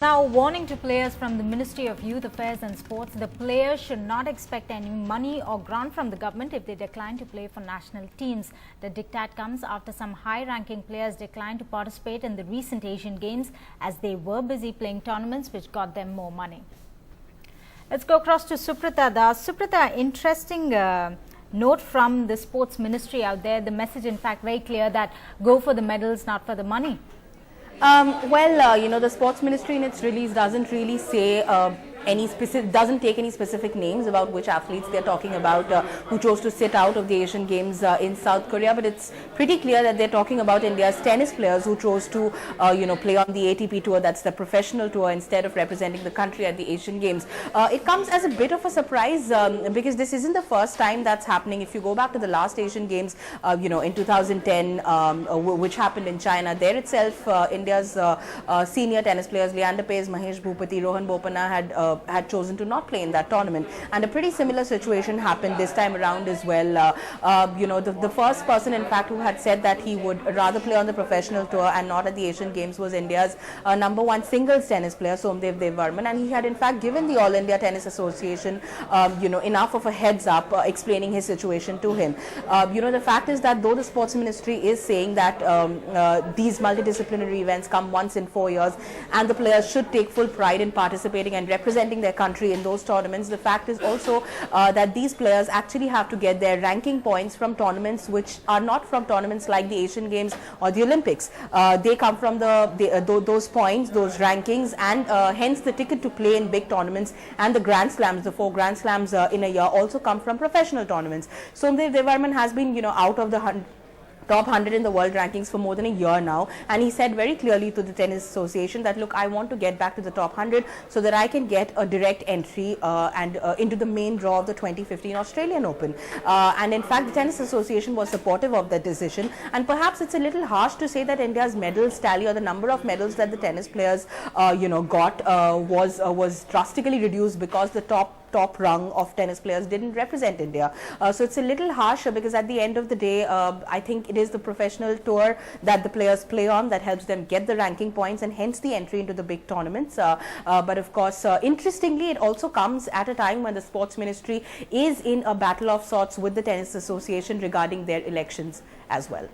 Now, warning to players from the Ministry of Youth Affairs and Sports, the players should not expect any money or grant from the government if they decline to play for national teams. The diktat comes after some high-ranking players declined to participate in the recent Asian Games as they were busy playing tournaments which got them more money. Let's go across to Suprata Das. Suprata, interesting note from the Sports Ministry out there. The message, in fact, very clear that go for the medals, not for the money. The Sports Ministry in its release doesn't really say doesn't take any specific names about which athletes they're talking about who chose to sit out of the Asian Games in South Korea, but it's pretty clear that they're talking about India's tennis players who chose to play on the ATP tour, that's the professional tour, instead of representing the country at the Asian Games. It comes as a bit of a surprise because this isn't the first time that's happening. If you go back to the last Asian Games, in 2010, which happened in China, there itself India's senior tennis players Leander Paes, Mahesh Bhupati, Rohan Bopanna had chosen to not play in that tournament, and a pretty similar situation happened this time around as well. The first person, in fact, who had said that he would rather play on the professional tour and not at the Asian Games was India's #1 singles tennis player, Somdev Devvarman, and he had in fact given the All India Tennis Association enough of a heads up explaining his situation to him. The fact is that though the Sports Ministry is saying that these multidisciplinary events come once in 4 years and the players should take full pride in participating and representing their country in those tournaments, the fact is also that these players actually have to get their ranking points from tournaments which are not from tournaments like the Asian Games or the Olympics. They come from those points, those rankings, and hence the ticket to play in big tournaments and the Grand Slams, the 4 Grand Slams in a year, also come from professional tournaments. Somdev Devvarman has been out of the top 100 in the world rankings for more than a year now, and he said very clearly to the Tennis Association that, look, I want to get back to the top 100 so that I can get a direct entry into the main draw of the 2015 Australian Open. And in fact, the Tennis Association was supportive of that decision, and perhaps it's a little harsh to say that India's medals tally, or the number of medals that the tennis players got was drastically reduced because the top rung of tennis players didn't represent India. So it's a little harsh because at the end of the day, I think it is the professional tour that the players play on that helps them get the ranking points and hence the entry into the big tournaments. But of course, interestingly, it also comes at a time when the Sports Ministry is in a battle of sorts with the Tennis Association regarding their elections as well.